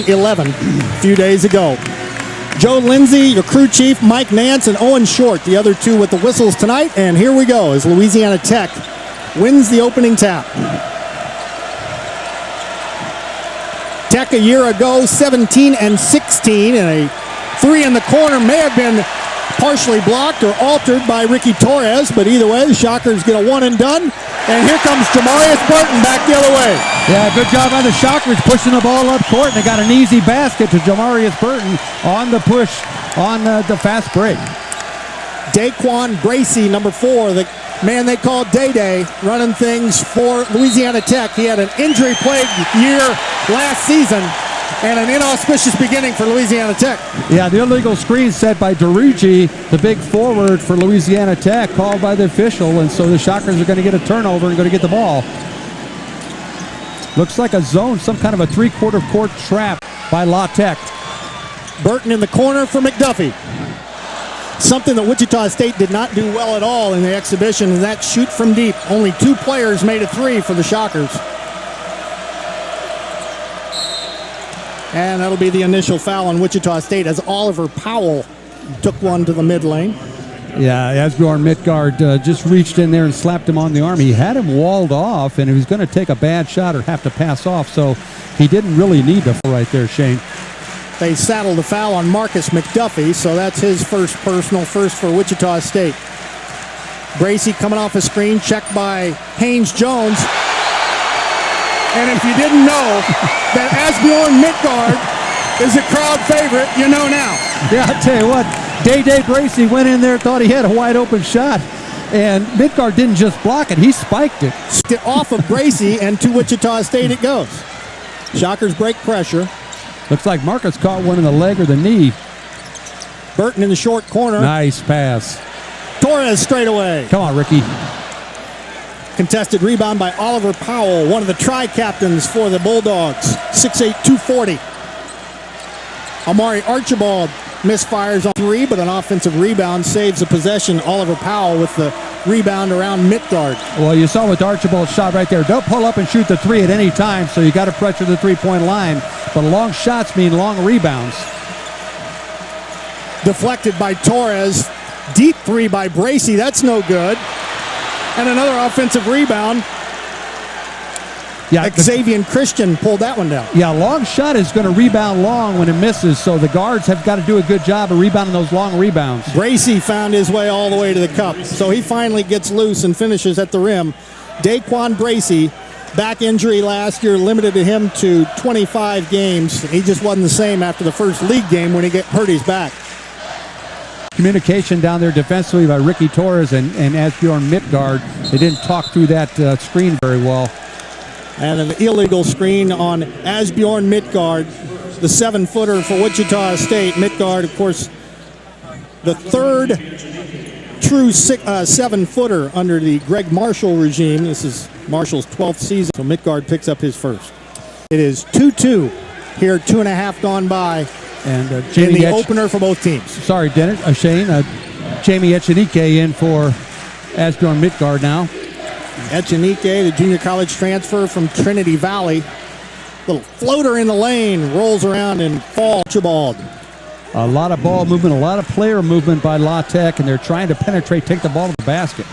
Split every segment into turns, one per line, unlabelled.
11 a few days ago. Joe Lindsay, your crew chief, Mike Nance, and Owen Short, the other two with the whistles tonight. And here we go as Louisiana Tech wins the opening tap. Tech a year ago, 17-16, and a three in the corner may have been partially blocked or altered by Ricky Torres, but either way, the Shockers get a one and done. And here comes Jamarius Burton back the other way.
Yeah, good job by the Shockers pushing the ball up court, and they got an easy basket to Jamarius Burton on the push on the fast break.
Daquan Bracey, number 4, the man they call Day-Day, running things for Louisiana Tech. He had an injury-plagued year last season and an inauspicious beginning for Louisiana Tech.
Yeah, the illegal screen set by Derucci, the big forward for Louisiana Tech, called by the official, and so the Shockers are going to get a turnover and going to get the ball. Looks like a zone, some kind of a three-quarter court trap by La Tech.
Burton in the corner for McDuffie. Something that Wichita State did not do well at all in the exhibition, and that shoot from deep. Only 2 players made a three for the Shockers. And that'll be the initial foul on Wichita State as Oliver Powell took one to the mid lane.
Yeah, Asbjorn Midtgaard just reached in there and slapped him on the arm. He had him walled off, and he was going to take a bad shot or have to pass off, so he didn't really need to right there, Shane.
They saddled the foul on Marcus McDuffie, so that's his first personal, first for Wichita State. Bracey coming off a screen, checked by Haynes Jones. And if you didn't know that Asbjorn Midtgaard is a crowd favorite, you know now.
Yeah, I'll tell you what, Day-Day Bracey went in there, thought he had a wide open shot, and Midtgaard didn't just block it, he spiked it.
Off of Bracey, and to Wichita State it goes. Shockers break pressure.
Looks like Marcus caught one in the leg or the knee.
Burton in the short corner.
Nice pass.
Torres straight away.
Come on, Ricky.
Contested rebound by Oliver Powell, one of the tri-captains for the Bulldogs. 6'8", 240. Amari Archibald misfires on 3, but an offensive rebound saves the possession. Oliver Powell with the rebound around Midtgaard.
Well, you saw with Archibald's shot right there. Don't pull up and shoot the 3 at any time, so you got to pressure the three-point line. But long shots mean long rebounds.
Deflected by Torres. Deep 3 by Bracey. That's no good. And another offensive rebound.
Yeah,
Xavier Christian pulled that one down.
Yeah, long shot is going to rebound long when it misses, so the guards have got to do a good job of rebounding those long rebounds.
Bracey found his way all the way to the cup, so he finally gets loose and finishes at the rim. Daquan Bracey, back injury last year, limited him to 25 games. He just wasn't the same after the first league game when he hurt his back.
Communication down there defensively by Ricky Torres and Asbjorn Midtgaard. They didn't talk through that screen very well.
And an illegal screen on Asbjorn Midtgaard, the 7-footer for Wichita State. Midtgaard, of course, the 3rd true 7-footer under the Greg Marshall regime. This is Marshall's 12th season, so Midtgaard picks up his first. It is 2-2 here, 2.5 gone by.
And
in the opener for both teams.
Sorry, Dennis, Shane. Jamie Echenike in for Asbjorn Midtgaard now.
Echenike, the junior college transfer from Trinity Valley. Little floater in the lane, rolls around and falls. Archibald.
A lot of ball movement, a lot of player movement by La Tech, and they're trying to penetrate, take the ball to the basket.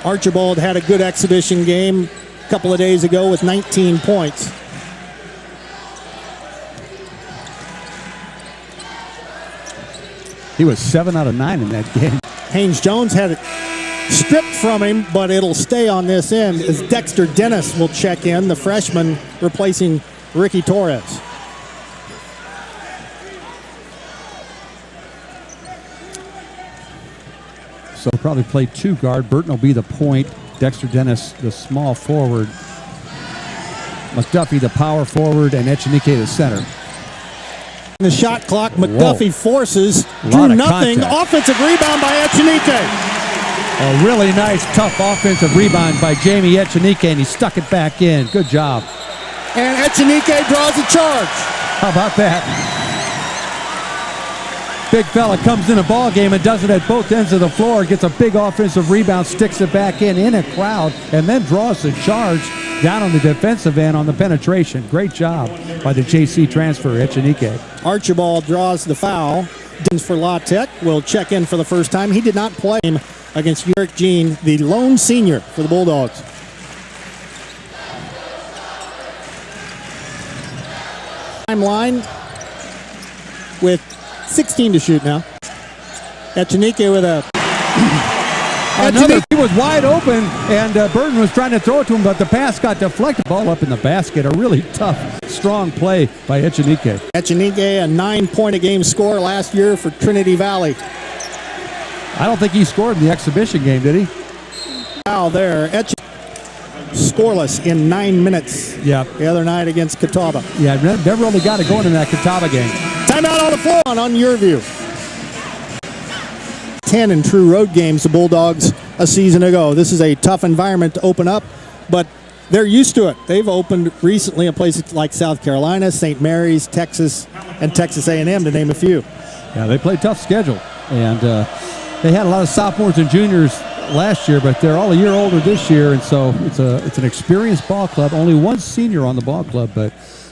Archibald had a good exhibition game a couple of days ago with 19 points.
He was 7 out of 9 in that game.
Haynes Jones had it stripped from him, but it'll stay on this end as Dexter Dennis will check in, the freshman replacing Ricky Torres.
So probably play 2 guard. Burton will be the point. Dexter Dennis, the small forward. McDuffie, the power forward, and Echenike, the center.
The shot clock, McDuffie forces,
drew
nothing.
Contact.
Offensive rebound by Echenike.
A really nice, tough offensive rebound by Jamie Echenike, and he stuck it back in. Good job.
And Echenike draws a charge.
How about that? Big fella comes in a ball game and does it at both ends of the floor, gets a big offensive rebound, sticks it back in a crowd, and then draws the charge down on the defensive end on the penetration. Great job by the JC transfer, Echenike.
Archibald draws the foul. For La Tech will check in for the first time. He did not play against Eric Jean, the lone senior for the Bulldogs. Timeline with 16 to shoot now. Echenike with a...
He was wide open, and Burton was trying to throw it to him, but the pass got deflected. Ball up in the basket. A really tough, strong play by Echenike.
Echenike, a 9-point-a-game scorer last year for Trinity Valley.
I don't think he scored in the exhibition game, did he?
Foul there. Scoreless in 9 minutes.
Yeah.
The other night against Catawba.
Yeah, never really got it going in that Catawba game.
Timeout on the floor on your view. 10 in true road games, the Bulldogs a season ago. This is a tough environment to open up, but they're used to it. They've opened recently in places like South Carolina, St. Mary's, Texas, and Texas A&M, to name a few.
Yeah, they play a tough schedule, and they had a lot of sophomores and juniors last year, but they're all a year older this year, and so it's an experienced ball club. Only one senior on the ball club, but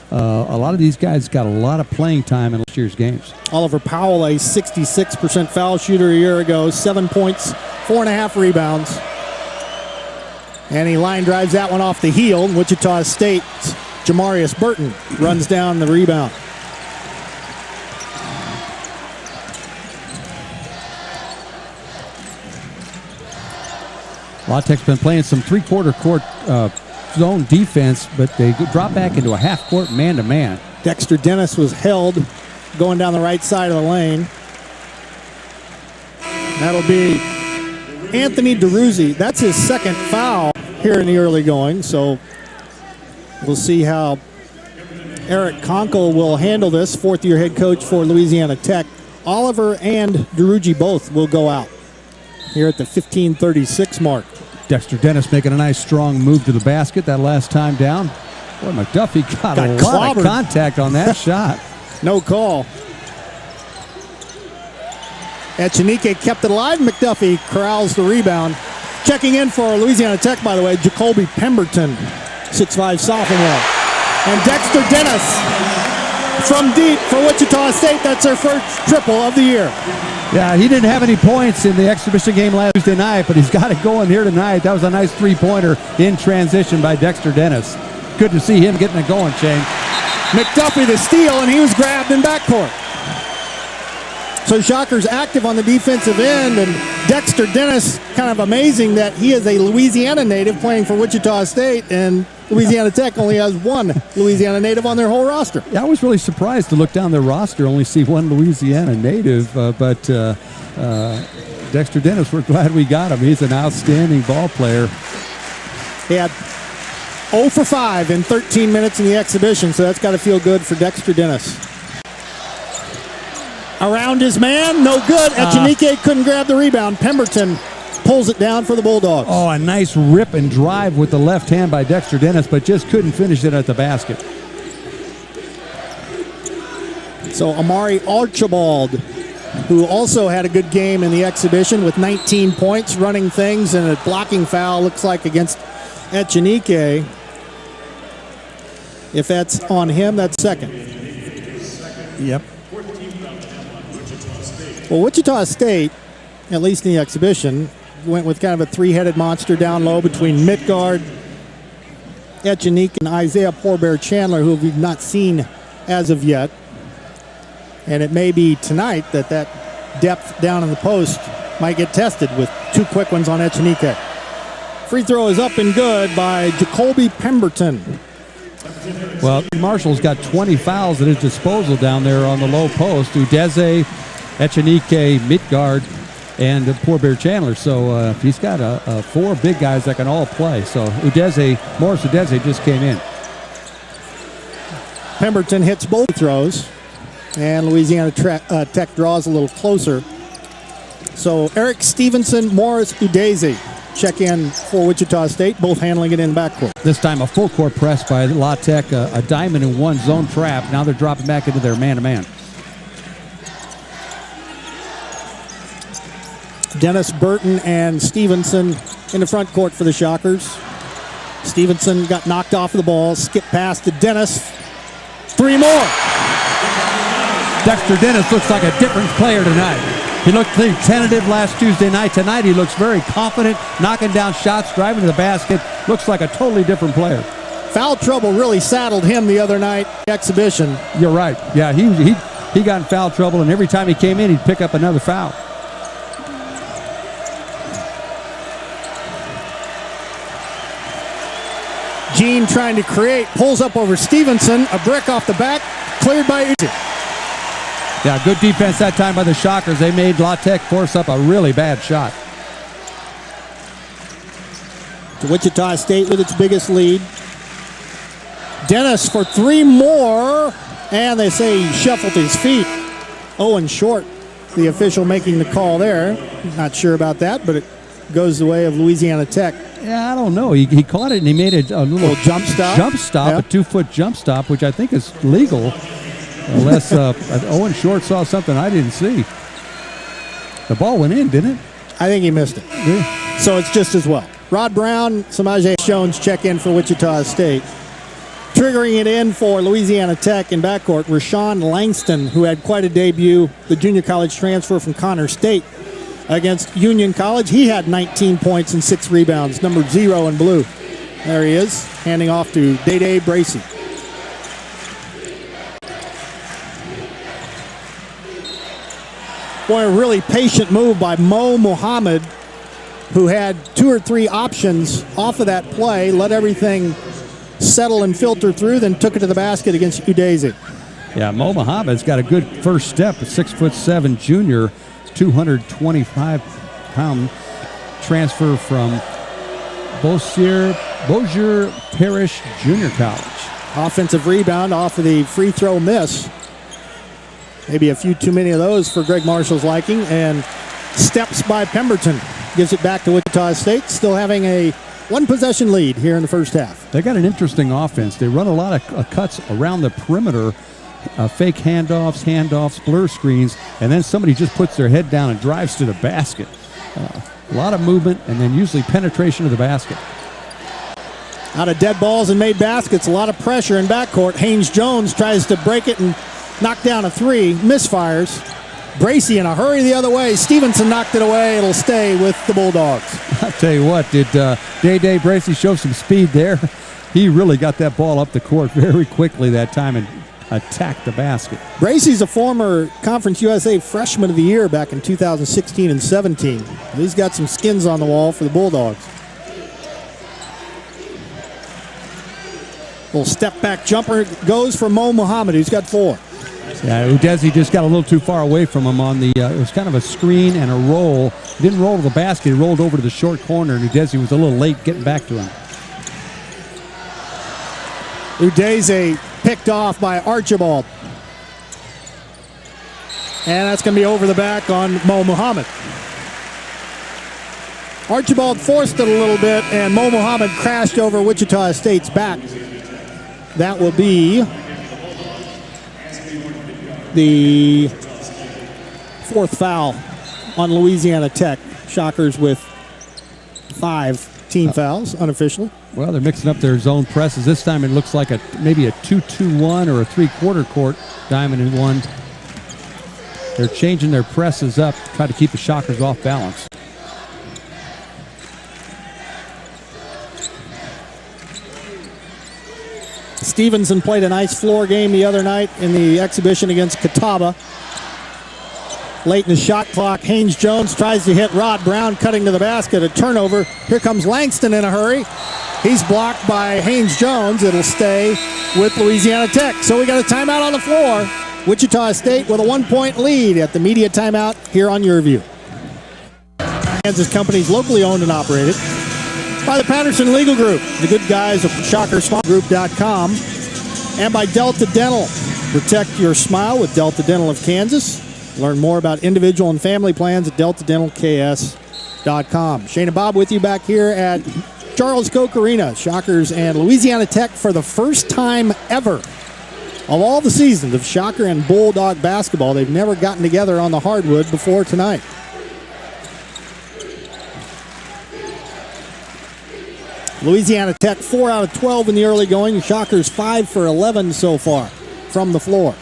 a lot of these guys got a lot of playing time in last year's games.
Oliver Powell, a 66% foul shooter a year ago, 7 points, 4.5 rebounds. And he line drives that one off the heel. Wichita State's Jamarius Burton runs down the rebound.
La Tech's been playing some three-quarter court zone defense, but they drop back into a half-court man-to-man.
Dexter Dennis was held going down the right side of the lane. That'll be Anthony DeRuzzi. That's his second foul here in the early going, so we'll see how Eric Conkle will handle this, fourth-year head coach for Louisiana Tech. Oliver and DeRuzzi both will go out here at the 15:36 mark.
Dexter Dennis making a nice strong move to the basket that last time down. Boy, McDuffie got a lot of contact on that shot.
No call. Echenike kept it alive. McDuffie corrals the rebound. Checking in for Louisiana Tech, by the way, Jacoby Pemberton, 6'5" sophomore. And Dexter Dennis from deep for Wichita State. That's their first triple of the year.
Yeah, he didn't have any points in the exhibition game last Tuesday night, but he's got it going here tonight. That was a nice three-pointer in transition by Dexter Dennis. Good to see him getting it going, Shane.
McDuffie the steal, and he was grabbed in backcourt. So Shockers active on the defensive end, and Dexter Dennis, kind of amazing that he is a Louisiana native playing for Wichita State, and Louisiana Tech only has one Louisiana native on their whole roster.
Yeah, I was really surprised to look down their roster, only see one Louisiana native, but Dexter Dennis, we're glad we got him. He's an outstanding ball player.
He had 0 for 5 in 13 minutes in the exhibition, so that's got to feel good for Dexter Dennis. Around his man, no good. Echenike couldn't grab the rebound. Pemberton pulls it down for the Bulldogs.
Oh, a nice rip and drive with the left hand by Dexter Dennis, but just couldn't finish it at the basket.
So Amari Archibald, who also had a good game in the exhibition with 19 points, running things, and a blocking foul, looks like against Echenike. If that's on him, that's second.
Yep.
Well, Wichita State, at least in the exhibition, went with kind of a three-headed monster down low between Midgard, Echenike, and Isaiah Poorbear Chandler, who we've not seen as of yet. And it may be tonight that depth down in the post might get tested with two quick ones on Echenike. Free throw is up and good by Jacoby Pemberton.
Well, Marshall's got 20 fouls at his disposal down there on the low post. Udeze, Echenike, Midgard, and Poorbear Chandler. So he's got four big guys that can all play. So Morris Udeze just came in.
Pemberton hits both throws, and Louisiana Tech draws a little closer. So Eric Stevenson, Morris Udeze check in for Wichita State, both handling it in backcourt.
This time a full court press by La Tech, a diamond and one zone trap. Now they're dropping back into their man-to-man.
Dennis, Burton, and Stevenson in the front court for the Shockers. Stevenson got knocked off of the ball, skipped past to Dennis. 3 more.
Dexter Dennis looks like a different player tonight. He looked tentative last Tuesday night. Tonight he looks very confident, knocking down shots, driving to the basket. Looks like a totally different player.
Foul trouble really saddled him the other night, exhibition.
You're right. Yeah, he got in foul trouble, and every time he came in, he'd pick up another foul.
Gene trying to create, pulls up over Stevenson, a brick off the back, cleared by Uzi.
Yeah, good defense that time by the Shockers. They made La Tech force up a really bad shot.
To Wichita State with its biggest lead. Dennis for 3 more, and they say he shuffled his feet. Owen Short, the official making the call there. Not sure about that, but it goes the way of Louisiana Tech.
Yeah, I don't know. He caught it and he made a little
jump stop.
Yeah. A 2-foot jump stop, which I think is legal. Unless Owen Short saw something I didn't see. The ball went in, didn't it?
I think he missed it.
Yeah.
So it's just as well. Rod Brown, Samaje Jones check in for Wichita State. Triggering it in for Louisiana Tech in backcourt, Rashawn Langston, who had quite a debut, the junior college transfer from Connor State against Union College. He had 19 points and 6 rebounds, number 0 in blue. There he is, handing off to Day Bracey. Boy, a really patient move by Mo Muhammad, who had 2 or 3 options off of that play, let everything settle and filter through, then took it to the basket against Udeze.
Yeah, Mo Muhammad's got a good first step, a 6'7" junior, 225-pound transfer from Bossier Parish Junior College.
Offensive rebound off of the free throw miss. Maybe a few too many of those for Greg Marshall's liking. And steps by Pemberton. Gives it back to Wichita State, still having a 1-possession lead here in the first half.
They got an interesting offense. They run a lot of cuts around the perimeter, fake handoffs, blur screens, and then somebody just puts their head down and drives to the basket. A lot of movement, and then usually penetration of the basket.
Out of dead balls and made baskets, a lot of pressure in backcourt. Haynes Jones tries to break it and knock down a 3, misfires. Bracey in a hurry the other way. Stevenson knocked it away. It'll stay with the Bulldogs.
I'll tell you what, did Day Bracey show some speed there? He really got that ball up the court very quickly that time and attacked the basket.
Bracey's a former Conference USA Freshman of the Year back in 2016 and 17. He's got some skins on the wall for the Bulldogs. Little step back jumper goes for Mo Muhammad, who's got 4.
Yeah, Udeze just got a little too far away from him on the, it was kind of a screen and a roll. He didn't roll to the basket, he rolled over to the short corner, and Udeze was a little late getting back to him.
Udeze picked off by Archibald. And that's going to be over the back on Mo Muhammad. Archibald forced it a little bit, and Mo Muhammad crashed over Wichita State's back. That will be the 4th foul on Louisiana Tech. Shockers with 5 team fouls, unofficially.
Well, they're mixing up their zone presses. This time it looks like maybe a 2-2-1 or a 3/4 court diamond in 1. They're changing their presses up, try to keep the Shockers off balance.
Stevenson played a nice floor game the other night in the exhibition against Catawba. Late in the shot clock, Haynes Jones tries to hit Rod Brown, cutting to the basket, a turnover. Here comes Langston in a hurry. He's blocked by Haynes Jones. It'll stay with Louisiana Tech. So we got a timeout on the floor. Wichita State with a 1-point lead at the media timeout here on Your View. Kansas companies locally owned and operated by the Patterson Legal Group, the good guys of ShockerSmallGroup.com, and by Delta Dental. Protect your smile with Delta Dental of Kansas. Learn more about individual and family plans at DeltaDentalKS.com. Shane and Bob with you back here at Charles Koch Arena. Shockers and Louisiana Tech for the first time ever of all the seasons of Shocker and Bulldog basketball. They've never gotten together on the hardwood before tonight. Louisiana Tech 4 out of 12 in the early going. Shockers 5 for 11 so far from the floor.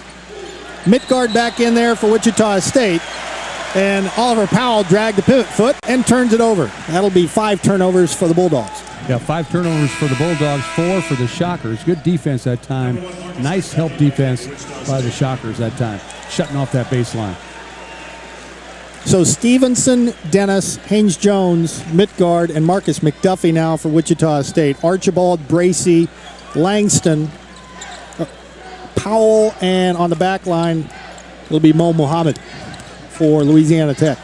Midgard back in there for Wichita State. And Oliver Powell dragged the pivot foot and turns it over. That'll be 5 turnovers for the Bulldogs.
Yeah, 5 turnovers for the Bulldogs, 4 for the Shockers. Good defense that time. Nice help defense by the Shockers that time, shutting off that baseline.
So Stevenson, Dennis, Haynes-Jones, Midgard, and Marcus McDuffie now for Wichita State. Archibald, Bracey, Langston, Powell, and on the back line, it'll be Mo Muhammad for Louisiana Tech.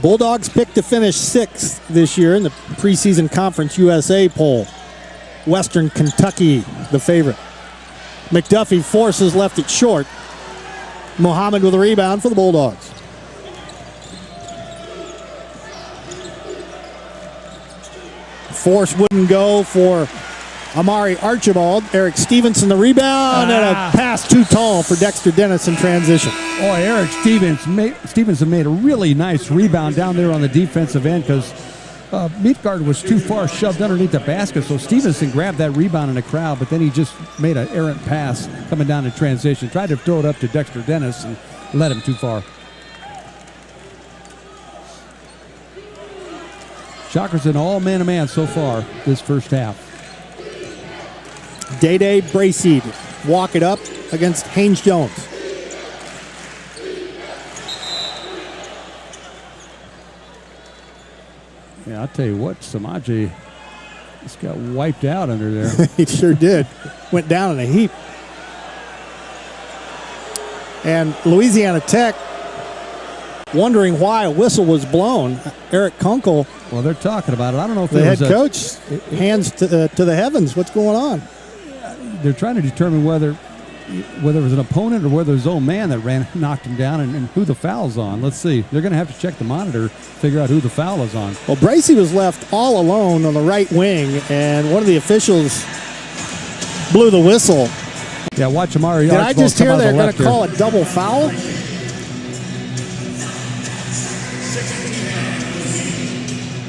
Bulldogs picked to finish 6th this year in the preseason Conference USA poll. Western Kentucky, the favorite. McDuffie forces, left it short. Muhammad with a rebound for the Bulldogs. Force wouldn't go for Amari Archibald. Eric Stevenson the rebound, and a pass too tall for Dexter Dennis in transition.
Oh, Eric Stevenson made a really nice rebound down there on the defensive end because Midgard was too far shoved underneath the basket, so Stevenson grabbed that rebound in the crowd, but then he just made an errant pass coming down in transition. Tried to throw it up to Dexter Dennis and led him too far. Shockers in all man-to-man so far this first half.
Day-Day Bracey walk it up against Haynes-Jones.
Yeah, I'll tell you what, Samaje just got wiped out under there.
He sure did. Went down in a heap. And Louisiana Tech wondering why a whistle was blown. Eric Kunkel,
well, they're talking about it. I don't know if
the head coach, hands to the heavens. What's going on?
They're trying to determine whether it was an opponent or whether it was his own man that knocked him down and who the foul's on. Let's see. They're going to have to check the monitor, figure out who the foul is on.
Well, Bracey was left all alone on the right wing, and one of the officials blew the whistle.
Yeah, watch Amari.
Did I just hear they're going to call a double foul?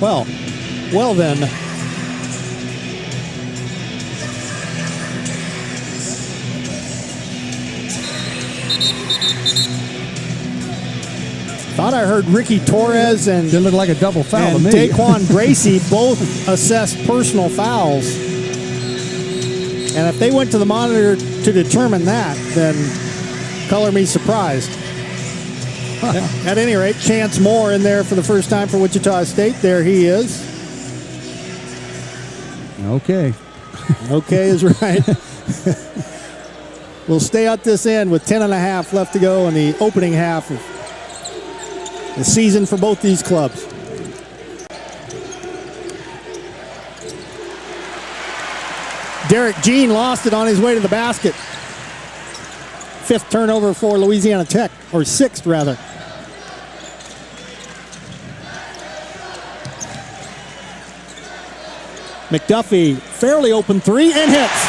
Well then. Thought I heard Ricky Torres and
it looked like a double foul to me.
Daquan Bracey both assessed personal fouls. And if they went to the monitor to determine that, then color me surprised. At any rate, Chance Moore in there for the first time for Wichita State. There he is.
Okay.
Okay is right. We'll stay at this end with 10.5 left to go in the opening half of the season for both these clubs. Derek Jean lost it on his way to the basket. 5th turnover for Louisiana Tech, or 6th rather. McDuffie, fairly open 3 and hits.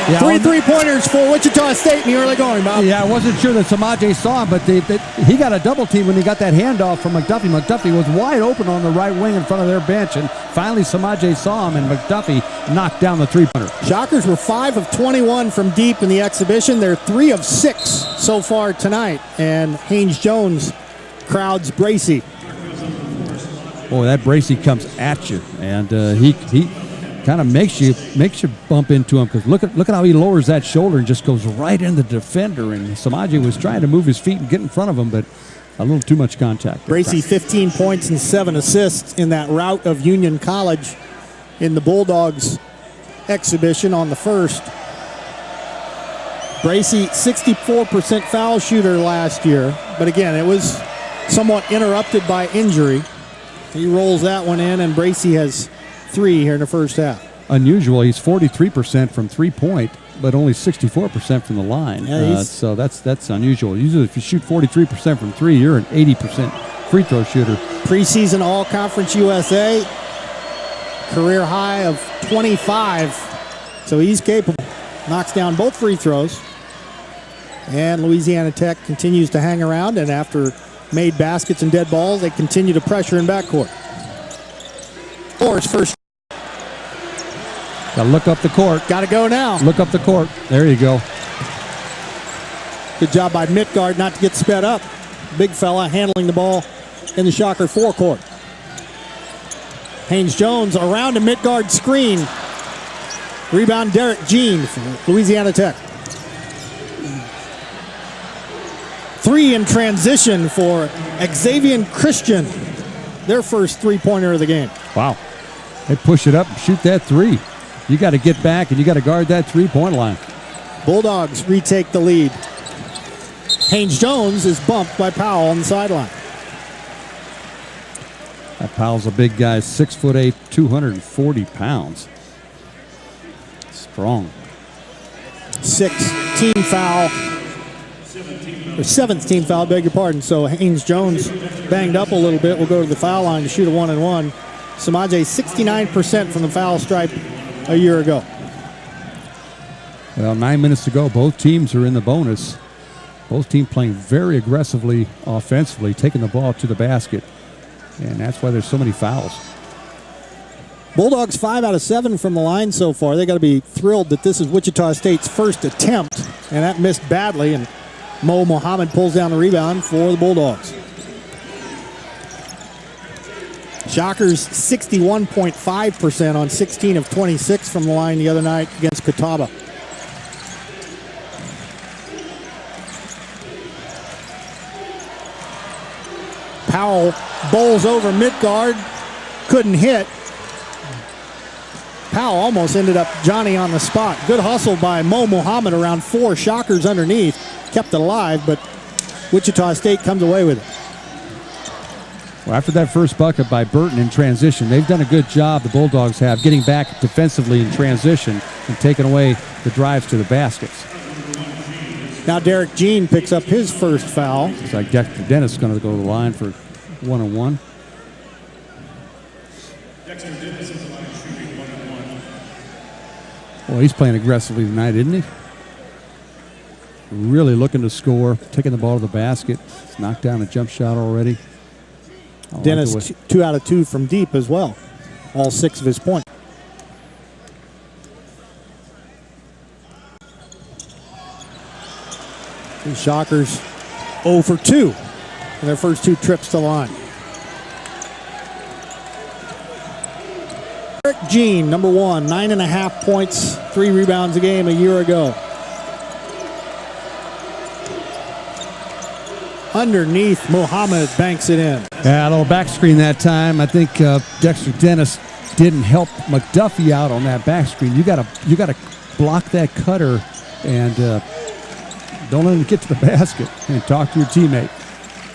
Yeah, 3 3-pointers for Wichita State in the early going, Bob.
Yeah, I wasn't sure that Samaje saw him, but he got a double team when he got that handoff from McDuffie. McDuffie was wide open on the right wing in front of their bench, and finally Samaje saw him, and McDuffie knocked down the 3-pointer.
Shockers were 5 of 21 from deep in the exhibition. They're 3 of 6 so far tonight, and Haynes-Jones crowds Bracey.
Boy, that Bracey comes at you, and he kind of makes you bump into him, because look at how he lowers that shoulder and just goes right in the defender. And Samaje was trying to move his feet and get in front of him, but a little too much contact.
Bracey 15 points and 7 assists in that rout of Union College in the Bulldogs exhibition on the first. Bracey 64% foul shooter last year, but again it was somewhat interrupted by injury. He rolls that one in, and Bracey has 3 here in the first half.
Unusual. He's 43% from 3-point, but only 64% from the line.
Yeah,
so that's unusual. Usually if you shoot 43% from 3, you're an 80% free throw shooter.
Preseason All-Conference USA, career high of 25. So he's capable. Knocks down both free throws. And Louisiana Tech continues to hang around, and after made baskets and dead balls. They continue to pressure in backcourt. Orr's first.
Got to look up the court.
Got to go now.
Look up the court. There you go.
Good job by Midtgaard not to get sped up. Big fella handling the ball in the Shocker forecourt. Haynes-Jones around a Midtgaard screen. Rebound Derek Jean from Louisiana Tech. 3 in transition for Xavier Christian. Their first three-pointer of the game.
Wow. They push it up and shoot that 3. You got to get back and you got to guard that three-point line.
Bulldogs retake the lead. Haynes-Jones is bumped by Powell on the sideline.
That Powell's a big guy, 6'8", 240 pounds. Strong.
6th team foul. Or 7th team foul, beg your pardon. So Haynes-Jones banged up a little bit. Will go to the foul line to shoot a 1-and-1. Samaje 69% from the foul stripe a year ago.
Well, 9 minutes to go. Both teams are in the bonus. Both teams playing very aggressively offensively, taking the ball to the basket. And that's why there's so many fouls.
Bulldogs 5 out of 7 from the line so far. They got to be thrilled that this is Wichita State's first attempt, and that missed badly. And Mo Muhammad pulls down the rebound for the Bulldogs. Shockers 61.5% on 16 of 26 from the line the other night against Catawba. Powell bowls over Midtgaard, couldn't hit. Powell almost ended up Johnny on the spot. Good hustle by Mo Muhammad around 4 Shockers underneath. Kept it alive, but Wichita State comes away with it.
Well, after that first bucket by Burton in transition, they've done a good job, the Bulldogs have, getting back defensively in transition and taking away the drives to the baskets.
Now Derek Jean picks up his first foul.
It's like Dexter Dennis is going to go to the line for 1-on-1. Well, he's playing aggressively tonight, isn't he? Really looking to score, taking the ball to the basket. He's knocked down a jump shot already.
Dennis 2 out of 2 from deep as well. All 6 of his points. The Shockers 0 for 2 in their first 2 trips to the line. Derek Jean, number 1, 9.5 points, 3 rebounds a game a year ago. Underneath, Muhammad banks it in.
Yeah, a little back screen that time. I think Dexter Dennis didn't help McDuffie out on that back screen. You gotta block that cutter and don't let him get to the basket and talk to your teammate.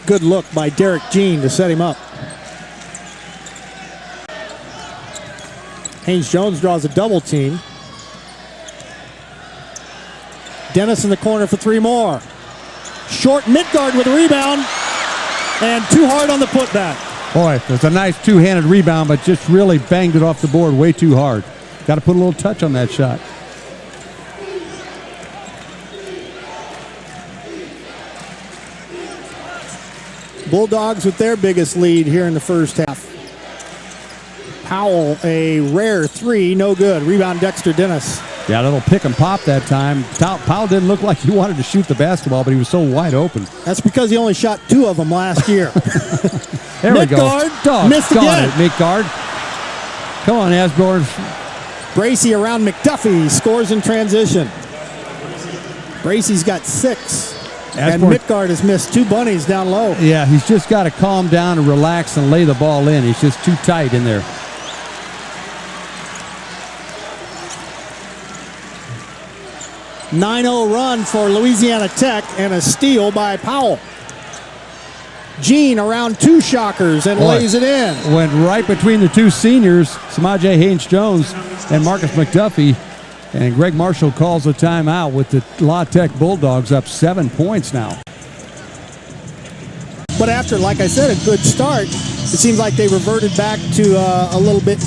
Good look by Derek Jean to set him up. Haynes-Jones draws a double team. Dennis in the corner for 3 more. Short Midtgaard with a rebound, and too hard on the putback.
Boy, it's a nice two-handed rebound, but just really banged it off the board way too hard. Got to put a little touch on that shot.
Bulldogs with their biggest lead here in the first half. Powell, a rare 3, no good. Rebound Dexter Dennis.
Yeah, a little pick and pop that time. Powell didn't look like he wanted to shoot the basketball, but he was so wide open.
That's because he only shot 2 of them last year.
There we go.
Midtgaard missed again.
Midtgaard. Come on, Asborn.
Bracey around McDuffie, scores in transition. Bracey's got 6. And Midtgaard has missed 2 bunnies down low.
Yeah, he's just got to calm down and relax and lay the ball in. He's just too tight in there.
A 9-0 run for Louisiana Tech and a steal by Powell. Jean around 2 Shockers and lays it in.
Went right between the 2 seniors, Samaje Haynes-Jones and Marcus McDuffie. And Greg Marshall calls a timeout with the La Tech Bulldogs up 7 points now.
But after, like I said, a good start, it seems like they reverted back to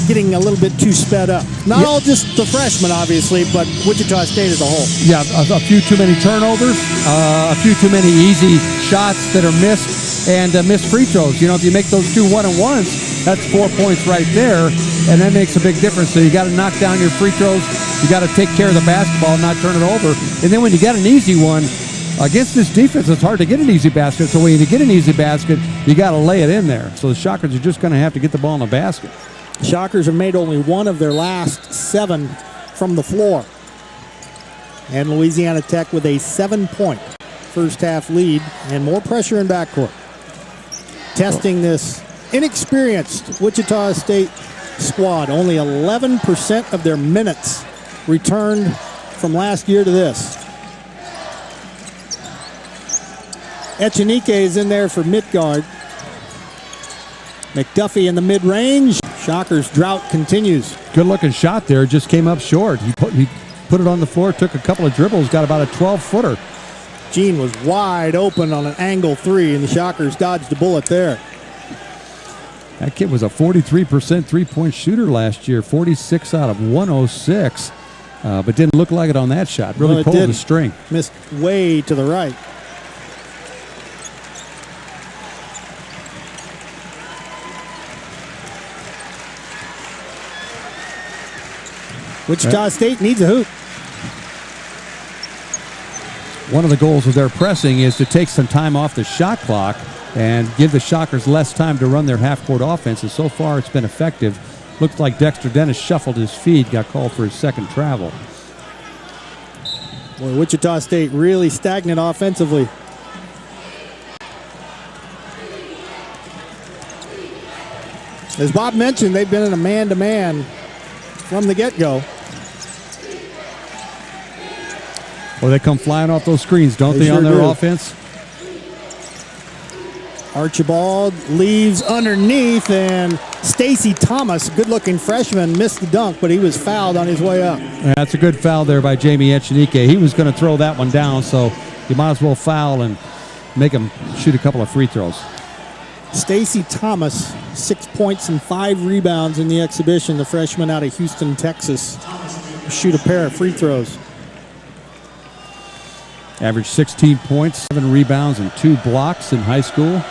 getting a little bit too sped up. Not all just the freshmen, obviously, but Wichita State as a whole.
Yeah, a few too many turnovers, a few too many easy shots that are missed, and missed free throws. You know, if you make those 2 1-and-1s, that's 4 points right there, and that makes a big difference. So you got to knock down your free throws. You got to take care of the basketball, not turn it over. And then when you get an easy one, against this defense, it's hard to get an easy basket. So when you get an easy basket, you got to lay it in there. So the Shockers are just going to have to get the ball in the basket.
Shockers have made only one of their last 7 from the floor. And Louisiana Tech with a 7-point first half lead and more pressure in backcourt. Testing this inexperienced Wichita State squad. Only 11% of their minutes returned from last year to this. Echenike is in there for Midgard. McDuffie in the mid-range. Shockers' drought continues.
Good looking shot there, just came up short. He put it on the floor, took a couple of dribbles, got about a 12-footer.
Gene was wide open on an angle 3, and the Shockers dodged a bullet there.
That kid was a 43% three-point shooter last year, 46 out of 106, but didn't look like it on that shot. Really pulled the string.
Missed way to the right. Wichita State needs a hoop.
One of the goals of their pressing is to take some time off the shot clock and give the Shockers less time to run their half-court offense, and so far it's been effective. Looks like Dexter Dennis shuffled his feet, got called for his second travel.
Boy, Wichita State really stagnant offensively. As Bob mentioned, they've been in a man-to-man from the get-go.
Well, they come flying off those screens, don't they, on their offense?
Archibald leaves underneath, and Stacy Thomas, good-looking freshman, missed the dunk, but he was fouled on his way up.
Yeah, that's a good foul there by Jamie Echenike. He was going to throw that one down, so you might as well foul and make him shoot a couple of free throws.
Stacy Thomas, 6 points and 5 rebounds in the exhibition. The freshman out of Houston, Texas, shoot a pair of free throws.
Averaged 16 points, 7 rebounds, and 2 blocks in high school.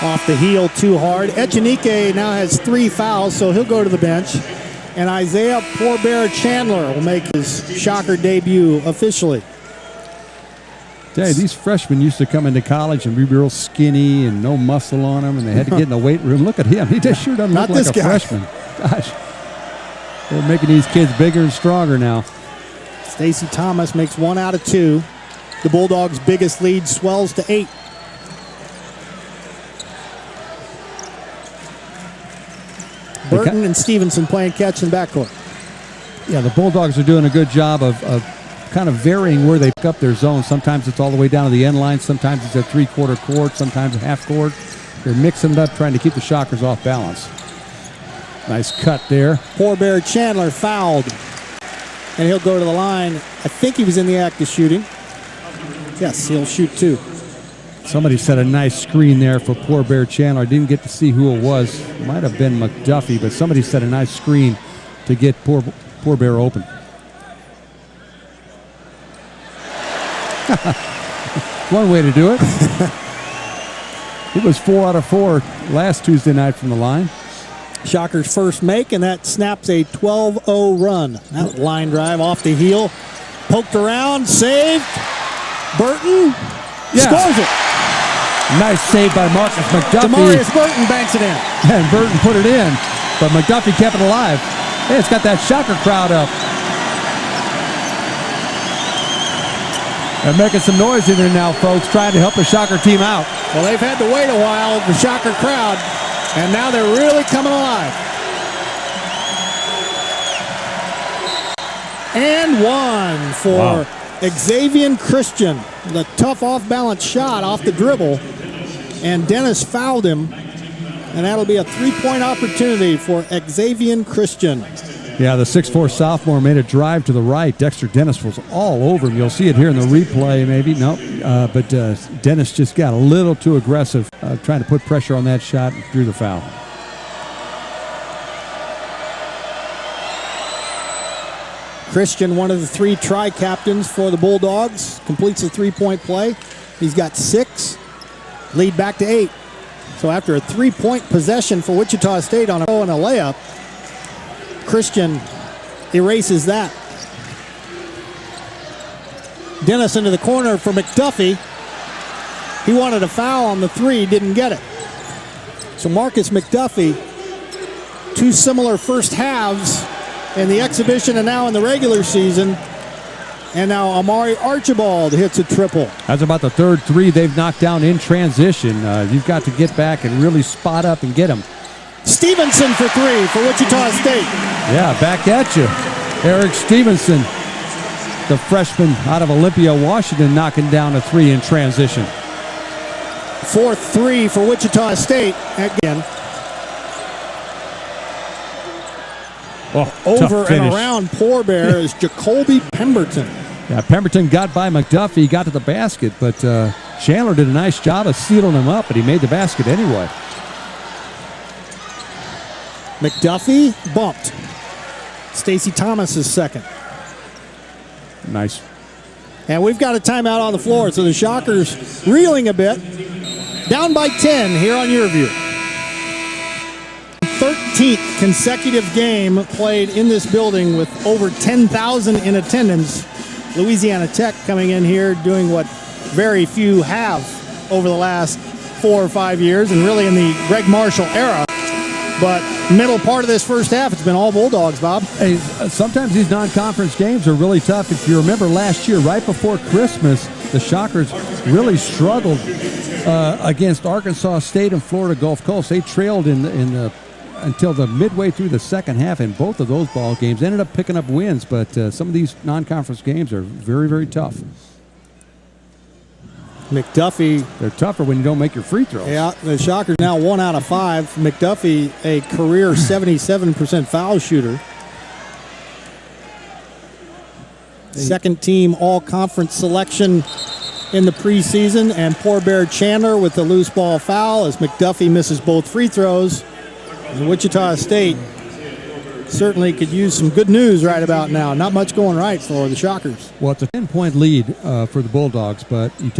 Off the heel too hard. Echenike now has 3 fouls, so he'll go to the bench. And Isaiah Poorbear Chandler will make his Shocker debut officially.
Hey, these freshmen used to come into college and be real skinny and no muscle on them, and they had to get in the weight room. Look at him. He just sure doesn't look like a freshman. Gosh. They're making these kids bigger and stronger now.
Stacy Thomas makes 1 out of 2. The Bulldogs' biggest lead swells to 8. Burton and Stevenson playing catch in backcourt.
Yeah, the Bulldogs are doing a good job of kind of varying where they pick up their zone. Sometimes it's all the way down to the end line. Sometimes it's a 3/4 court. Sometimes a half court. They're mixing it up, trying to keep the Shockers off balance. Nice cut there.
Poorbear Chandler fouled. And he'll go to the line. I think he was in the act of shooting. Yes, he'll shoot 2.
Somebody set a nice screen there for Poorbear Chandler. I didn't get to see who it was. It might have been McDuffie, but somebody set a nice screen to get Poorbear open. One way to do it. It was 4 out of 4 last Tuesday night from the line.
Shockers first make, and that snaps a 12-0 run. That line drive off the heel. Poked around, saved. Burton scores it.
Nice save by Marcus McDuffie.
Demarius Burton banks it in.
And Burton put it in, but McDuffie kept it alive. Hey, it's got that Shocker crowd up. They're making some noise in there now, folks, trying to help the Shocker team out.
Well, they've had to wait a while, the Shocker crowd, and now they're really coming alive. And 1 for Xavier Christian. The tough off-balance shot off the dribble, and Dennis fouled him, and that'll be a 3-point opportunity for Xavier Christian.
Yeah, the 6'4 sophomore made a drive to the right. Dexter Dennis was all over him. You'll see it here in the replay, maybe. Nope. But Dennis just got a little too aggressive, trying to put pressure on that shot and drew the foul.
Christian, one of the 3 tri-captains for the Bulldogs, completes a 3-point play. He's got 6, lead back to 8. So after a 3-point possession for Wichita State on a layup, Christian erases that. Dennis into the corner for McDuffie. He wanted a foul on the 3, didn't get it. So Marcus McDuffie, 2 similar first halves in the exhibition and now in the regular season. And now Amari Archibald hits a triple.
That's about the 3rd 3 they've knocked down in transition. You've got to get back and really spot up and get them.
Stevenson for 3 for Wichita State.
Yeah, back at you. Eric Stevenson, the freshman out of Olympia, Washington, knocking down a 3 in transition.
4th 3 for Wichita State again. Over and around Poor Bear is Jacoby Pemberton.
Yeah, Pemberton got by McDuffie, got to the basket, but Chandler did a nice job of sealing him up, but he made the basket anyway.
McDuffie bumped. Stacey Thomas is second.
Nice.
And we've got a timeout on the floor, so the Shockers reeling a bit. Down by 10 here on Your View. 13th consecutive game played in this building with over 10,000 in attendance. Louisiana Tech coming in here doing what very few have over the last 4 or 5 years, and really in the Greg Marshall era. But middle part of this first half, it's been all Bulldogs, Bob.
Hey, sometimes these non-conference games are really tough. If you remember last year, right before Christmas, the Shockers really struggled against Arkansas State and Florida Gulf Coast. They trailed until the midway through the second half in both of those ball games. Ended up picking up wins, but some of these non-conference games are very, very tough.
McDuffie.
They're tougher when you don't make your free throws.
Yeah, the Shockers now 1 out of 5. McDuffie, a career 77% foul shooter. Second team all-conference selection in the preseason, and Poor Bear Chandler with the loose ball foul as McDuffie misses both free throws. And Wichita State certainly could use some good news right about now. Not much going right for the Shockers.
Well, it's a 10-point lead for the Bulldogs, but you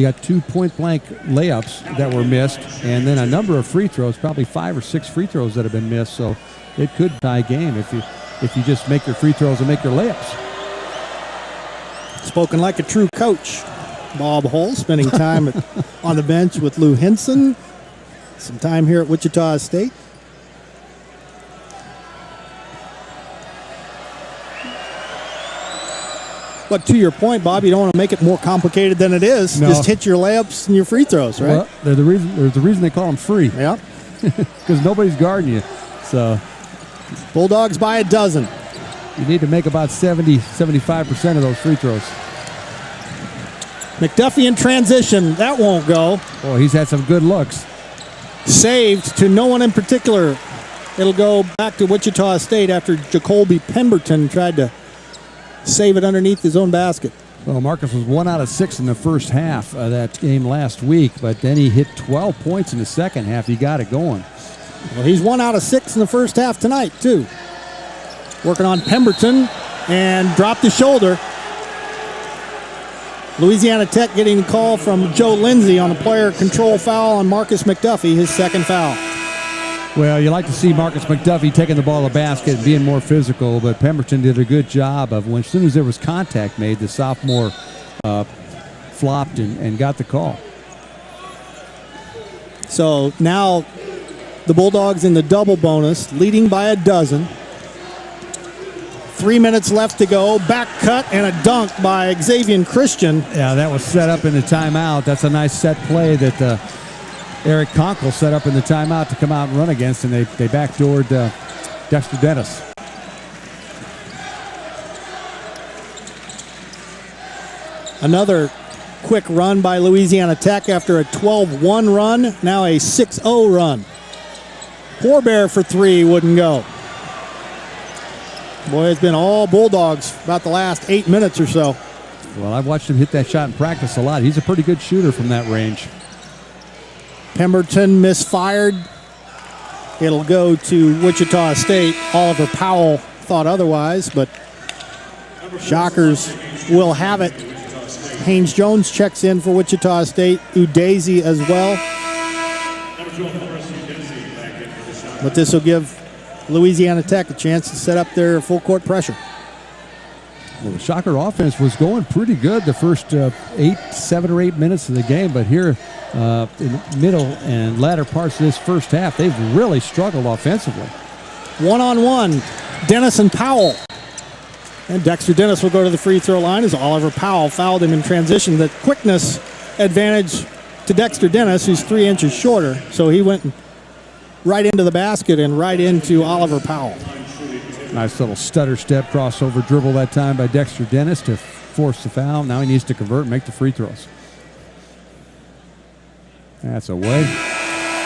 got 2 point-blank layups that were missed, and then a number of free throws, probably 5 or 6 free throws that have been missed. So it could tie game if you just make your free throws and make your layups.
Spoken like a true coach. Bob Hull spending time on the bench with Lou Henson. Some time here at Wichita State. But to your point, Bob, you don't want to make it more complicated than it is.
No.
Just hit your layups and your free throws, right?
Well, there's the reason they call them free.
Yeah.
Because nobody's guarding you. So
Bulldogs by a dozen.
You need to make about 75% of those free throws.
McDuffie in transition. That won't go.
Oh, he's had some good looks.
Saved to no one in particular. It'll go back to Wichita State after Jacoby Pemberton tried to save it underneath his own basket.
Well, Marcus was 1 out of 6 in the first half of that game last week, but then he hit 12 points in the second half. He got it going.
Well, he's 1 out of 6 in the first half tonight, too. Working on Pemberton and dropped his shoulder. Louisiana Tech getting a call from Joe Lindsay on a player control foul on Marcus McDuffie, his second foul.
Well, you like to see Marcus McDuffie taking the ball to the basket and being more physical, but Pemberton did a good job of as soon as there was contact made, the sophomore flopped and got the call.
So now the Bulldogs in the double bonus, leading by a dozen. 3 minutes left to go. Back cut and a dunk by Xavier Christian.
Yeah, that was set up in the timeout. That's a nice set play that Eric Conkle set up in the timeout to come out and run against, and they backdoored Dexter Dennis.
Another quick run by Louisiana Tech after a 12-1 run, now a 6-0 run. Poor Bear for 3 wouldn't go. Boy, it's been all Bulldogs about the last 8 minutes or so.
Well, I've watched him hit that shot in practice a lot. He's a pretty good shooter from that range.
Pemberton misfired. It'll go to Wichita State. Oliver Powell thought otherwise, but Shockers will have it. Haynes Jones checks in for Wichita State. Udeze as well. But this will give Louisiana Tech a chance to set up their full court pressure.
Well, the Shocker offense was going pretty good the first 7 or 8 minutes of the game, but here in the middle and latter parts of this first half, they've really struggled offensively.
One-on-one, Dennis and Powell. And Dexter Dennis will go to the free throw line as Oliver Powell fouled him in transition. The quickness advantage to Dexter Dennis, who's 3 inches shorter, so he went right into the basket and right into Oliver Powell.
Nice little stutter step crossover dribble that time by Dexter Dennis to force the foul. Now he needs to convert and make the free throws. That's away.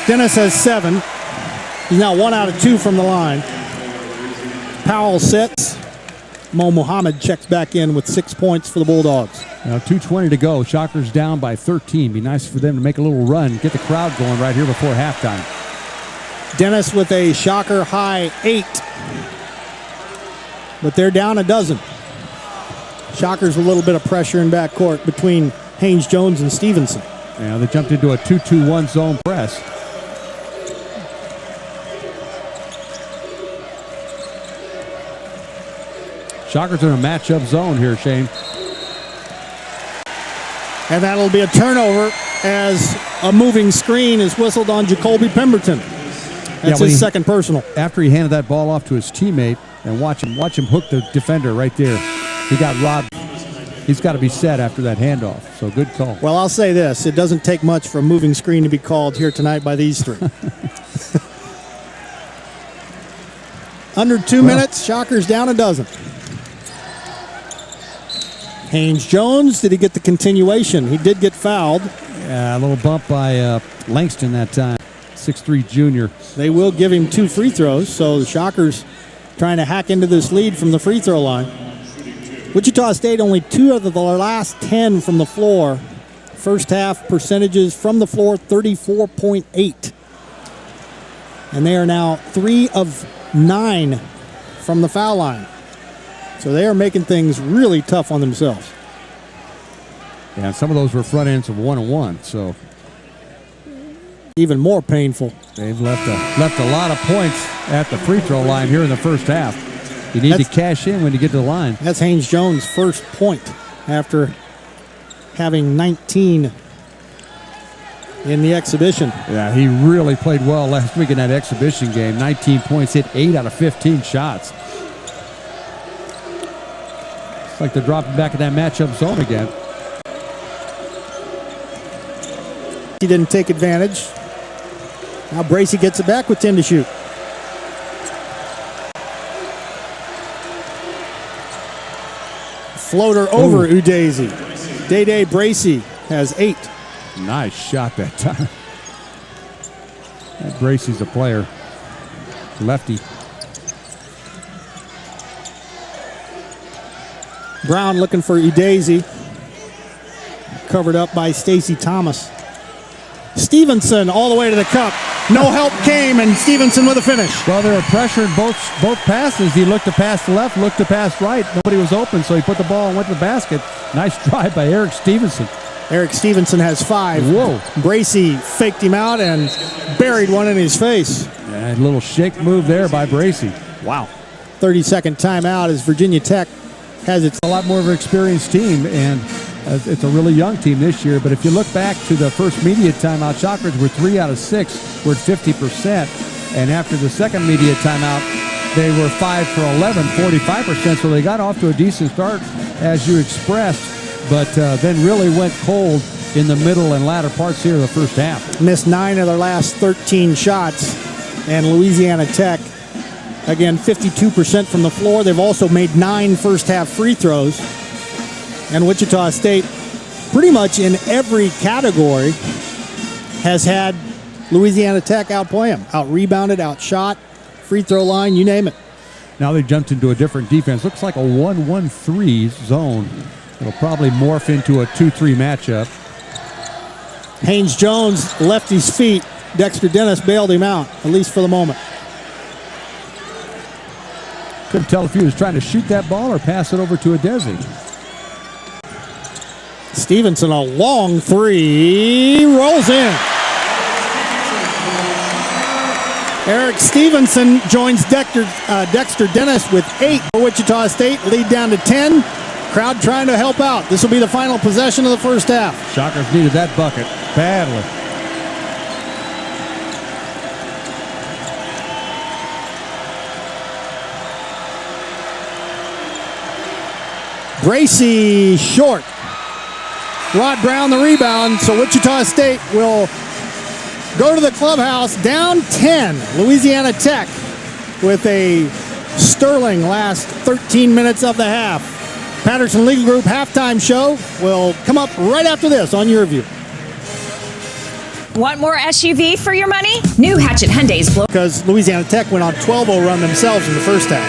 Dennis has 7. He's now 1 out of 2 from the line. Powell sits. Mo Muhammad checks back in with 6 points for the Bulldogs.
Now 2:20 to go. Shockers down by 13. Be nice for them to make a little run, get the crowd going right here before halftime.
Dennis with a Shocker high 8. But they're down a dozen. Shockers with a little bit of pressure in backcourt between Haynes Jones and Stevenson.
Yeah, they jumped into a 2-2-1 zone press. Shockers in a matchup zone here, Shane.
And that'll be a turnover as a moving screen is whistled on Jacoby Pemberton. That's his second personal.
After he handed that ball off to his teammate, and watch him hook the defender right there. He got robbed. He's got to be set after that handoff. So good call.
Well, I'll say this. It doesn't take much for a moving screen to be called here tonight by these three. Under 2 minutes, Shockers down a dozen. Haynes Jones, did he get the continuation? He did get fouled.
Yeah, a little bump by Langston that time. 6'3" junior.
They will give him 2 free throws, so the Shockers trying to hack into this lead from the free throw line. Wichita State only 2 of the last 10 from the floor. First half percentages from the floor, 34.8. And they are now 3 of 9 from the foul line. So they are making things really tough on themselves.
Yeah, some of those were front ends of 1-on-1, so
even more painful.
They've left a lot of points at the free throw line here in the first half. You need to cash in when you get to the line.
That's Haynes Jones' first point after having 19 in the exhibition.
Yeah, he really played well last week in that exhibition game. 19 points, hit 8 out of 15 shots. It's like they're dropping back in that matchup zone again.
He didn't take advantage. Now Bracey gets it back with 10 to shoot. Floater over Udeze. Day Bracey has 8.
Nice shot that time. That Bracey's a player. Lefty.
Brown looking for Udeze. Covered up by Stacey Thomas. Stevenson all the way to the cup. No help came, and Stevenson with a finish.
Well, they were pressuring both passes. He looked to pass left, looked to pass right. Nobody was open, so he put the ball and went to the basket. Nice drive by Eric Stevenson.
Eric Stevenson has 5.
Whoa.
Bracey faked him out and buried one in his face.
Yeah, a little shake move there by Bracey. Wow.
30-second timeout as Virginia Tech has its...
A lot more of an experienced team, and it's a really young team this year. But if you look back to the first media timeout, Shockers were 3 out of 6. We're at 50%. And after the second media timeout, they were 5 for 11, 45%. So they got off to a decent start, as you expressed, but then really went cold in the middle and latter parts here of the first half.
Missed 9 of their last 13 shots. And Louisiana Tech, again, 52% from the floor. They've also made 9 first-half free throws. And Wichita State, pretty much in every category, has had Louisiana Tech outplay them. Out-rebounded, outshot, free throw line, you name it.
Now they jumped into a different defense. Looks like a 1-1-3 zone. It'll probably morph into a 2-3 matchup.
Haynes Jones left his feet. Dexter Dennis bailed him out, at least for the moment.
Couldn't tell if he was trying to shoot that ball or pass it over to a Desi.
Stevenson, a long three, rolls in. Eric Stevenson joins Dexter Dennis with 8 for Wichita State. Lead down to 10. Crowd trying to help out. This will be the final possession of the first half.
Shockers needed that bucket badly.
Gracie short. Rod Brown the rebound, so Wichita State will go to the clubhouse down 10. Louisiana Tech with a sterling last 13 minutes of the half. Patterson Legal Group halftime show will come up right after this on Your View.
Want more SUV for your money? New Hatchet Hyundai's blow.
Because Louisiana Tech went on 12-0 run themselves in the first half.